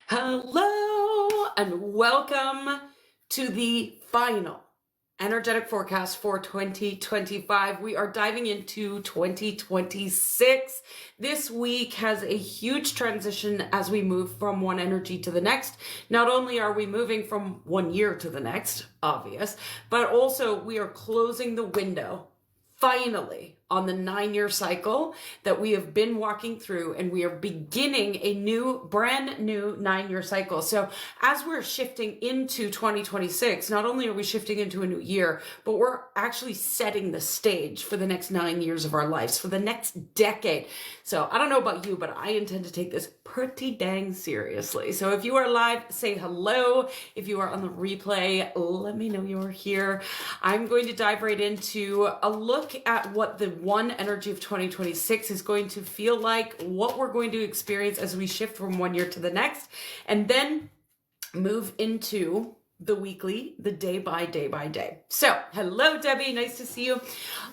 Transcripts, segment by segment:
Hello and welcome to the final energetic forecast for 2025. We are diving into 2026. This week has a huge transition as we move from one energy to the next. Not only are we moving from 1 year to the next, obvious, but also we are closing the window finally on the 9-year cycle that we have been walking through, and we are beginning a brand new 9-year cycle. So as we're shifting into 2026, not only are we shifting into a new year, but we're actually setting the stage for the next 9 years of our lives, for the next decade. So I don't know about you, but I intend to take this pretty dang seriously. So if you are live, say hello. If you are on the replay, let me know you're here. I'm going to dive right into a look at what the one energy of 2026 is going to feel like, what we're going to experience as we shift from 1 year to the next, and then move into the weekly, the day by day. So, hello, Debbie. Nice to see you.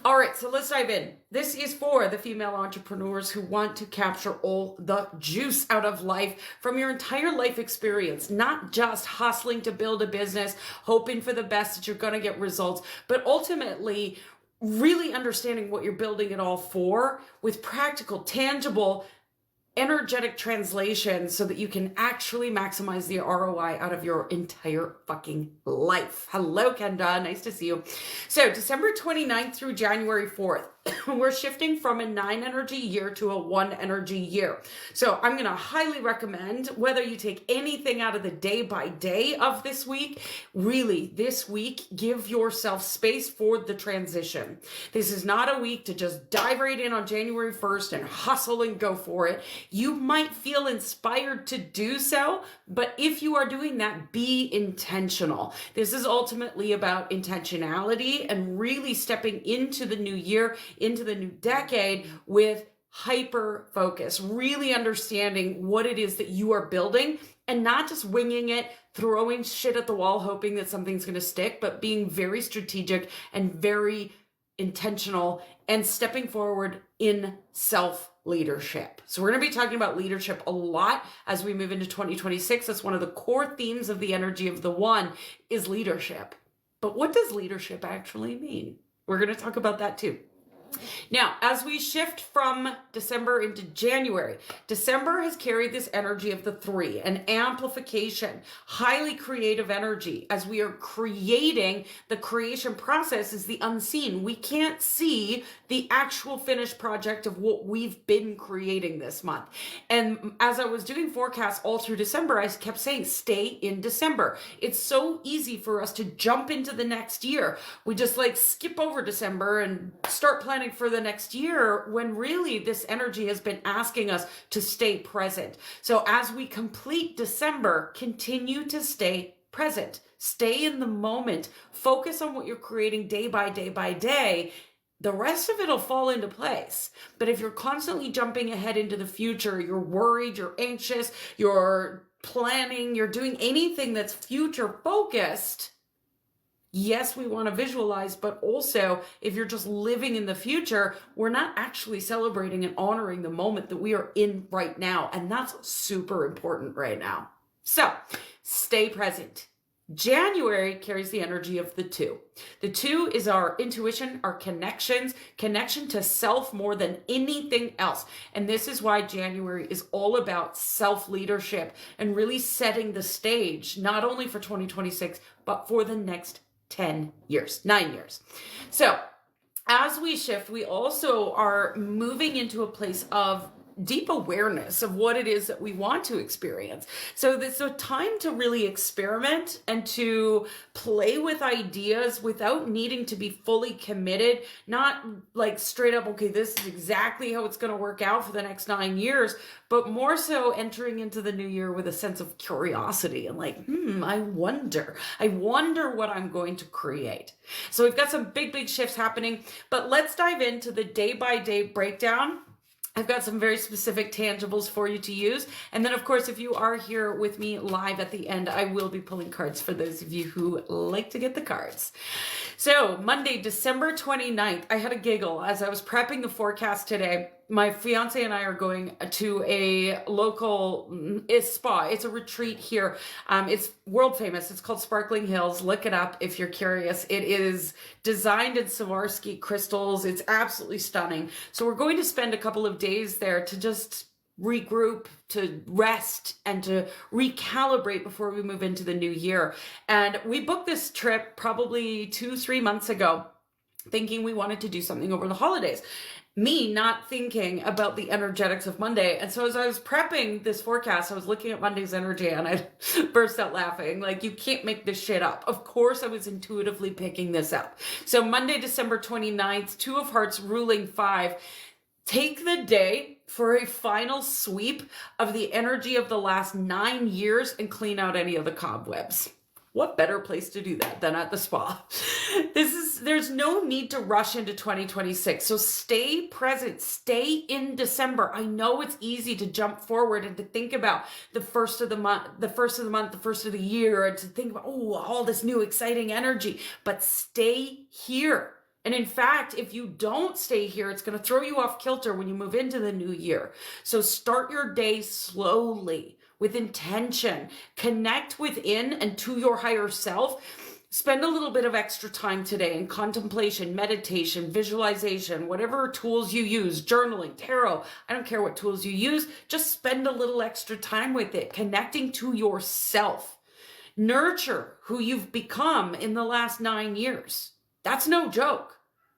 All right, so let's dive in. This is for the female entrepreneurs who want to capture all the juice out of life from your entire life experience, not just hustling to build a business, hoping for the best that you're going to get results, but ultimately really understanding what you're building it all for with practical, tangible, energetic translation so that you can actually maximize the ROI out of your entire fucking life. Hello, Kenda. Nice to see you. So December 29th through January 4th, we're shifting from a 9 energy year to a 1 energy year. So I'm going to highly recommend, whether you take anything out of the day by day of this week, really this week, give yourself space for the transition. This is not a week to just dive right in on January 1st and hustle and go for it. You might feel inspired to do so, but if you are doing that, be intentional. This is ultimately about intentionality and really stepping into the new year, into the new decade with hyper focus, really understanding what it is that you are building and not just winging it, throwing shit at the wall, hoping that something's going to stick, but being very strategic and very intentional and stepping forward in self-leadership. So we're going to be talking about leadership a lot as we move into 2026. That's one of the core themes of the energy of the one is leadership. But what does leadership actually mean? We're going to talk about that too. Now, as we shift from December into January, December has carried this energy of the 3, an amplification, highly creative energy. As we are creating, the creation process is the unseen. We can't see the actual finished project of what we've been creating this month. And as I was doing forecasts all through December, I kept saying, stay in December. It's so easy for us to jump into the next year. We just skip over December and start planning for the next year, when really this energy has been asking us to stay present. So as we complete December, continue to stay present, stay in the moment, focus on what you're creating day by day. The rest of it will fall into place. But if you're constantly jumping ahead into the future, you're worried, you're anxious, you're planning, you're doing anything that's future focused, yes, we want to visualize, but also if you're just living in the future, we're not actually celebrating and honoring the moment that we are in right now. And that's super important right now. So stay present. January carries the energy of the 2. The 2 is our intuition, our connections, connection to self more than anything else. And this is why January is all about self-leadership and really setting the stage, not only for 2026, but for the next 9 years. So as we shift, we also are moving into a place of deep awareness of what it is that we want to experience. So it's a time to really experiment and to play with ideas without needing to be fully committed, not straight up, okay, this is exactly how it's going to work out for the next 9 years, but more so entering into the new year with a sense of curiosity and I wonder what I'm going to create. So we've got some big shifts happening, but let's dive into the day by day breakdown. I've got some very specific tangibles for you to use. And then, of course, if you are here with me live at the end, I will be pulling cards for those of you who like to get the cards. So Monday, December 29th, I had a giggle as I was prepping the forecast today. my fiance and I are going to a local spa. It's a retreat here. It's world famous. It's called Sparkling Hills. Look it up if you're curious. It is designed in Swarovski crystals. It's absolutely stunning. So we're going to spend a couple of days there to just regroup, to rest, and to recalibrate before we move into the new year. And we booked this trip probably 2-3 months ago, thinking we wanted to do something over the holidays. Me not thinking about the energetics of Monday. And so as I was prepping this forecast, I was looking at Monday's energy and I burst out laughing. Like, you can't make this shit up. Of course, I was intuitively picking this up. So Monday, December 29th, 2 of Hearts ruling 5. Take the day for a final sweep of the energy of the last 9 years and clean out any of the cobwebs. What better place to do that than at the spa? There's no need to rush into 2026. So stay present, stay in December. I know it's easy to jump forward and to think about the first of the month, the first of the year, and to think about, oh, all this new exciting energy, but stay here. And in fact, if you don't stay here, it's going to throw you off kilter when you move into the new year. So start your day slowly, with intention. Connect within and to your higher self. Spend a little bit of extra time today in contemplation, meditation, visualization, whatever tools you use, journaling, tarot. I don't care what tools you use. Just spend a little extra time with it, connecting to yourself. Nurture who you've become in the last 9 years. That's no joke,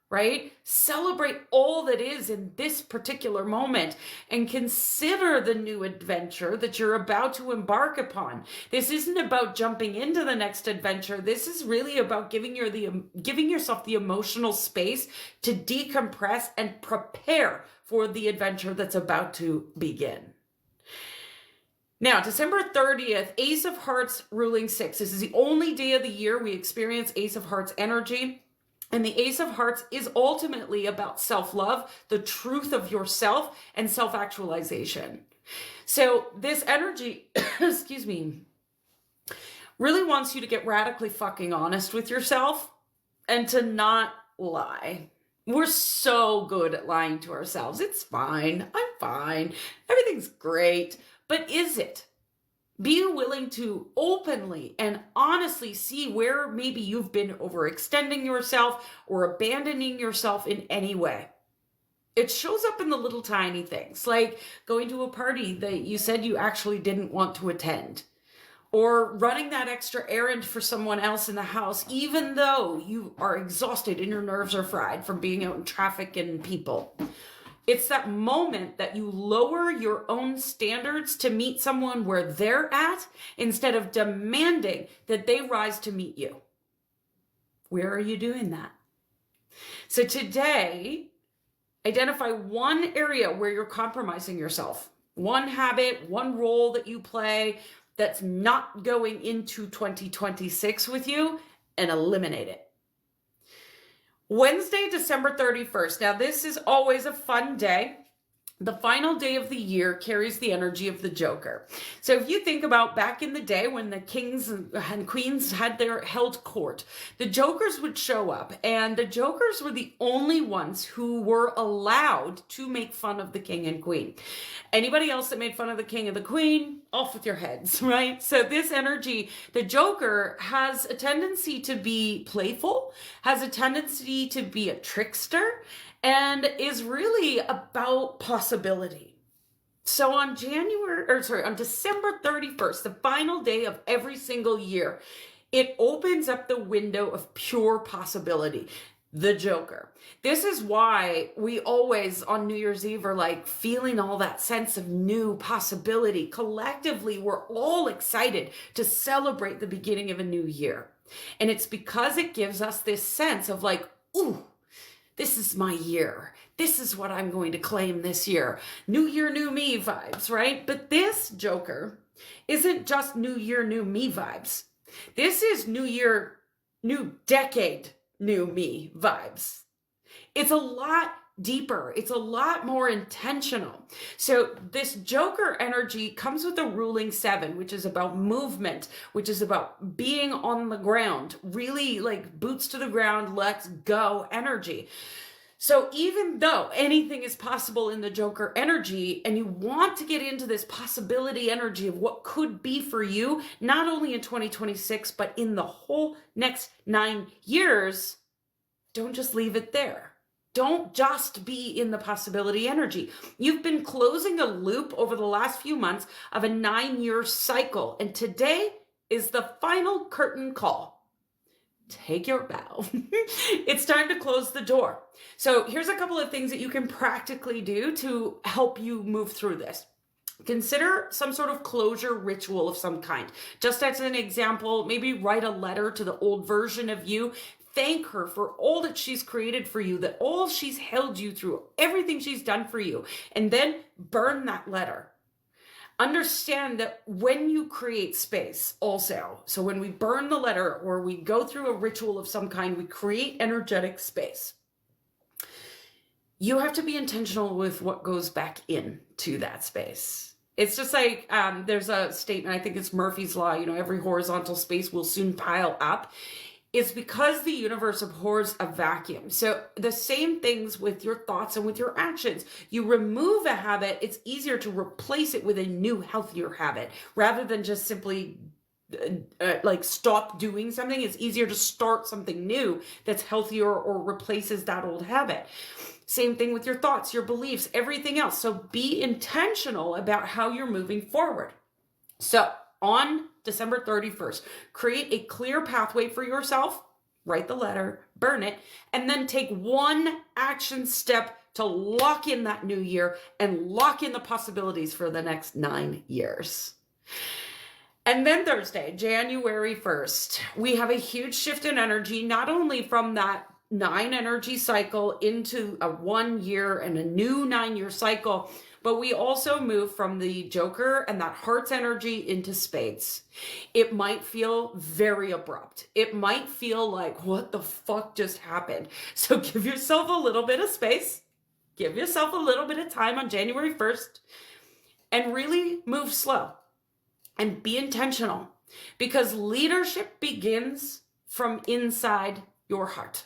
right? Celebrate all that is in this particular moment and consider the new adventure that you're about to embark upon. This isn't about jumping into the next adventure. This is really about giving yourself the emotional space to decompress and prepare for the adventure that's about to begin. Now, December 30th, Ace of Hearts ruling 6. This is the only day of the year we experience Ace of Hearts energy. And the Ace of Hearts is ultimately about self-love, the truth of yourself, and self-actualization. So this energy, excuse me, really wants you to get radically fucking honest with yourself and to not lie. We're so good at lying to ourselves. It's fine. I'm fine. Everything's great. But is it? Be willing to openly and honestly see where maybe you've been overextending yourself or abandoning yourself in any way. It shows up in the little tiny things, like going to a party that you said you actually didn't want to attend, or running that extra errand for someone else in the house, even though you are exhausted and your nerves are fried from being out in traffic and people. It's that moment that you lower your own standards to meet someone where they're at instead of demanding that they rise to meet you. Where are you doing that? So today, identify one area where you're compromising yourself. One habit, one role that you play that's not going into 2026 with you, and eliminate it. Wednesday, December 31st. Now, this is always a fun day. The final day of the year carries the energy of the Joker. So if you think about back in the day when the kings and queens held court, the Jokers would show up, and the Jokers were the only ones who were allowed to make fun of the king and queen. Anybody else that made fun of the king and the queen, off with your heads, right? So this energy, the Joker has a tendency to be playful, has a tendency to be a trickster, and is really about possibility. So on December 31st, the final day of every single year, it opens up the window of pure possibility. The Joker. This is why we always on New Year's Eve are like feeling all that sense of new possibility. Collectively, we're all excited to celebrate the beginning of a new year. And it's because it gives us this sense of like, ooh, this is my year. This is what I'm going to claim this year. New year, new me vibes, right? But this Joker isn't just new year, new me vibes. This is new year, new decade, new me vibes. It's a lot deeper. It's a lot more intentional. So this Joker energy comes with a ruling 7, which is about movement, which is about being on the ground, really like boots to the ground, let's go energy. So even though anything is possible in the Joker energy, and you want to get into this possibility energy of what could be for you, not only in 2026, but in the whole next 9 years, don't just leave it there. Don't just be in the possibility energy. You've been closing a loop over the last few months of a 9-year cycle, and today is the final curtain call. Take your bow. It's time to close the door. So here's a couple of things that you can practically do to help you move through this. Consider some sort of closure ritual of some kind. Just as an example, maybe write a letter to the old version of you. Thank her for all that she's created for you, that all she's held you through, everything she's done for you, and then burn that letter. Understand that when you create space also, so when we burn the letter or we go through a ritual of some kind, we create energetic space. You have to be intentional with what goes back into that space. It's just like, there's a statement, I think it's Murphy's Law, every horizontal space will soon pile up. It's because the universe abhors a vacuum. So the same things with your thoughts and with your actions. You remove a habit, it's easier to replace it with a new, healthier habit rather than just simply stop doing something. It's easier to start something new that's healthier or replaces that old habit. Same thing with your thoughts, your beliefs, everything else. So be intentional about how you're moving forward. So on December 31st, create a clear pathway for yourself, write the letter, burn it, and then take one action step to lock in that new year and lock in the possibilities for the next 9 years. And then Thursday, January 1st, we have a huge shift in energy, not only from that 9 energy cycle into a 1 year and a new 9-year cycle, but we also move from the Joker and that heart's energy into spades. It might feel very abrupt. It might feel like, what the fuck just happened? So give yourself a little bit of space. Give yourself a little bit of time on January 1st and really move slow and be intentional, because leadership begins from inside your heart.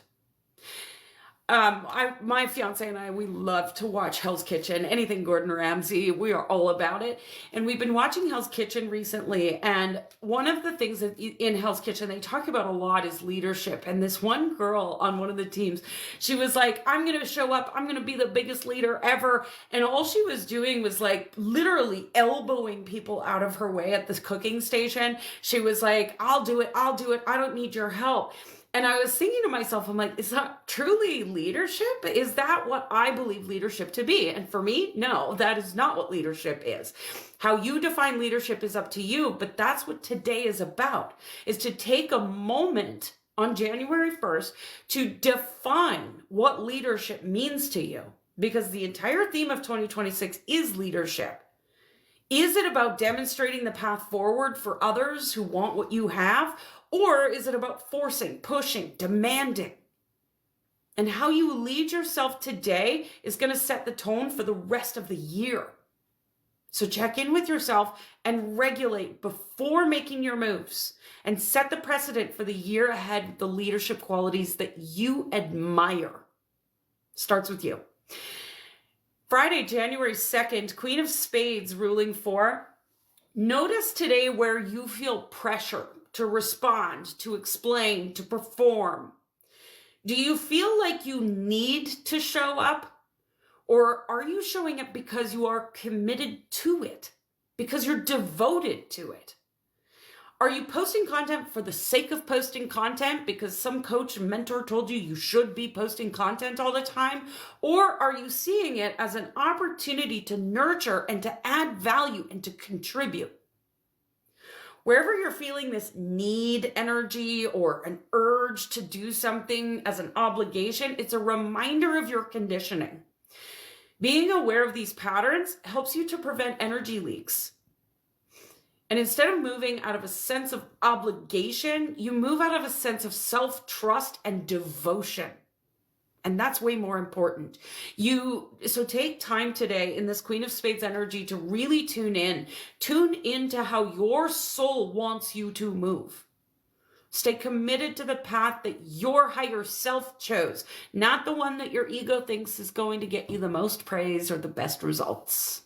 My fiance and I, we love to watch Hell's Kitchen, anything Gordon Ramsay, we are all about it. And we've been watching Hell's Kitchen recently. And one of the things that in Hell's Kitchen, they talk about a lot is leadership. And this one girl on one of the teams, she was like, I'm going to show up. I'm going to be the biggest leader ever. And all she was doing was like literally elbowing people out of her way at this cooking station. She was like, I'll do it. I'll do it. I don't need your help. And I was thinking to myself, I'm like, is that truly leadership? Is that what I believe leadership to be? And for me, no, that is not what leadership is. How you define leadership is up to you, but that's what today is about, is to take a moment on January 1st to define what leadership means to you, because the entire theme of 2026 is leadership. Is it about demonstrating the path forward for others who want what you have? Or is it about forcing, pushing, demanding? And how you lead yourself today is going to set the tone for the rest of the year. So check in with yourself and regulate before making your moves, and set the precedent for the year ahead with the leadership qualities that you admire. Starts with you. Friday, January 2nd, Queen of Spades ruling 4. Notice today where you feel pressure to respond, to explain, to perform. Do you feel like you need to show up? Or are you showing up because you are committed to it? Because you're devoted to it? Are you posting content for the sake of posting content because some coach or mentor told you should be posting content all the time? Or are you seeing it as an opportunity to nurture and to add value and to contribute? Wherever you're feeling this need energy or an urge to do something as an obligation, it's a reminder of your conditioning. Being aware of these patterns helps you to prevent energy leaks. And instead of moving out of a sense of obligation, you move out of a sense of self-trust and devotion. And that's way more important. So take time today in this Queen of Spades energy to really tune in. Tune into how your soul wants you to move. Stay committed to the path that your higher self chose, not the one that your ego thinks is going to get you the most praise or the best results.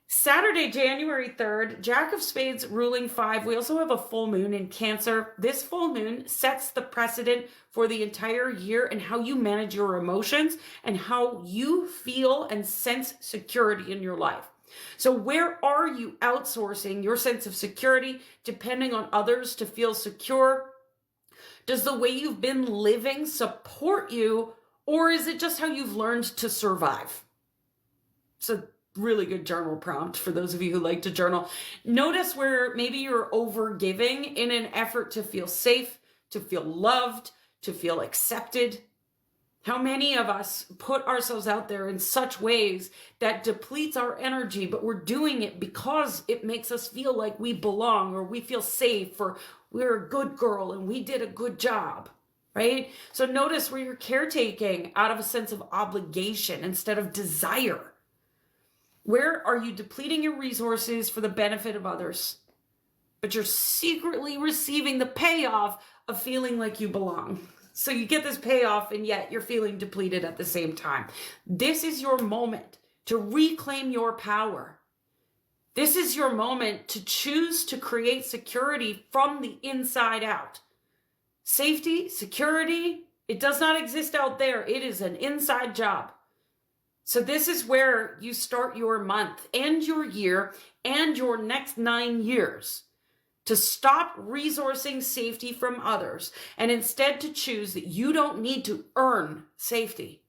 Saturday, January 3rd, Jack of Spades ruling 5. We also have a full moon in Cancer. This full moon sets the precedent for the entire year and how you manage your emotions and how you feel and sense security in your life. So where are you outsourcing your sense of security, depending on others to feel secure? Does the way you've been living support you, or is it just how you've learned to survive? It's a really good journal prompt for those of you who like to journal. Notice where maybe you're over giving in an effort to feel safe, to feel loved, to feel accepted. How many of us put ourselves out there in such ways that depletes our energy, but we're doing it because it makes us feel like we belong, or we feel safe, or we're a good girl and we did a good job, right? So notice where you're caretaking out of a sense of obligation instead of desire. Where are you depleting your resources for the benefit of others, but you're secretly receiving the payoff of feeling like you belong? So you get this payoff and yet you're feeling depleted at the same time. This is your moment to reclaim your power. This is your moment to choose to create security from the inside out. Safety, security, it does not exist out there. It is an inside job. So this is where you start your month and your year and your next 9 years. To stop resourcing safety from others and instead to choose that you don't need to earn safety.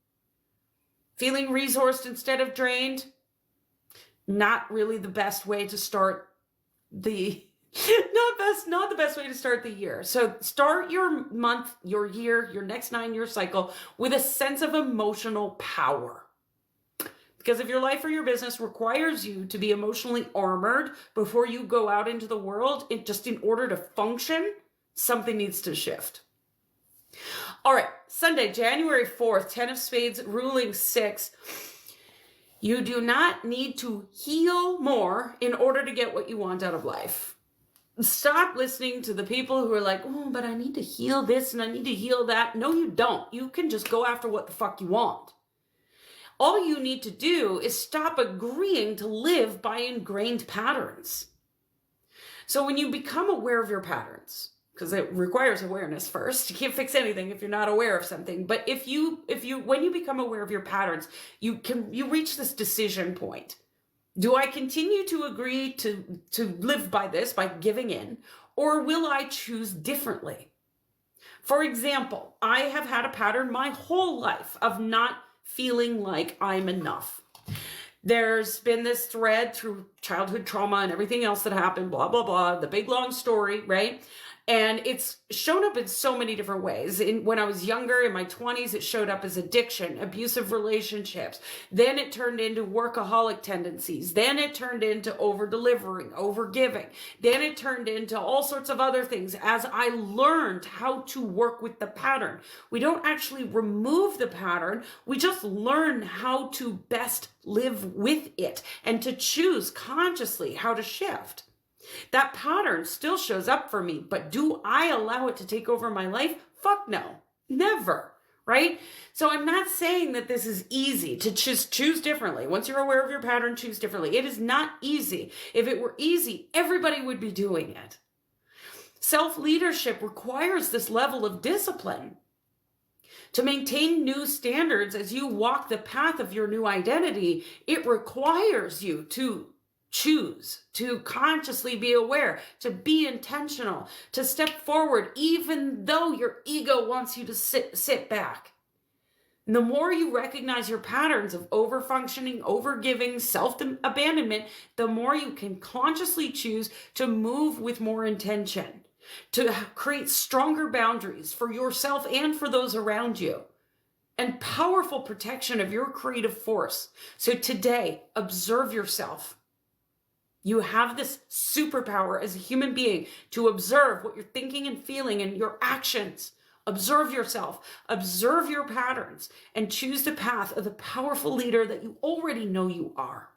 Feeling resourced instead of drained, not really the best way to start the, not the best way to start the year. So start your month, your year, your next 9-year cycle with a sense of emotional power. Because if your life or your business requires you to be emotionally armored before you go out into the world, just in order to function, something needs to shift. All right, Sunday, January 4th, 10 of Spades, ruling 6. You do not need to heal more in order to get what you want out of life. Stop listening to the people who are like, oh, but I need to heal this and I need to heal that. No, you don't. You can just go after what the fuck you want. All you need to do is stop agreeing to live by ingrained patterns. So when you become aware of your patterns, because it requires awareness first, you can't fix anything if you're not aware of something. But when you become aware of your patterns, you reach this decision point. Do I continue to agree to live by this, by giving in, or will I choose differently? For example, I have had a pattern my whole life of not feeling like I'm enough. There's been this thread through childhood trauma and everything else that happened, blah, blah, blah, the big long story, right? And it's shown up in so many different ways. When I was younger, in my 20s, it showed up as addiction, abusive relationships. Then it turned into workaholic tendencies. Then it turned into over-delivering, over-giving. Then it turned into all sorts of other things as I learned how to work with the pattern. We don't actually remove the pattern. We just learn how to best live with it and to choose consciously how to shift. That pattern still shows up for me, but do I allow it to take over my life? Fuck no, never, right? So I'm not saying that this is easy to choose differently. Once you're aware of your pattern, choose differently. It is not easy. If it were easy, everybody would be doing it. Self-leadership requires this level of discipline. To maintain new standards as you walk the path of your new identity, it requires you to choose, to consciously be aware, to be intentional, to step forward, even though your ego wants you to sit back. And the more you recognize your patterns of overfunctioning, overgiving, self-abandonment, the more you can consciously choose to move with more intention, to create stronger boundaries for yourself and for those around you, and powerful protection of your creative force. So today, observe yourself. You have this superpower as a human being to observe what you're thinking and feeling and your actions. Observe yourself, observe your patterns, and choose the path of the powerful leader that you already know you are.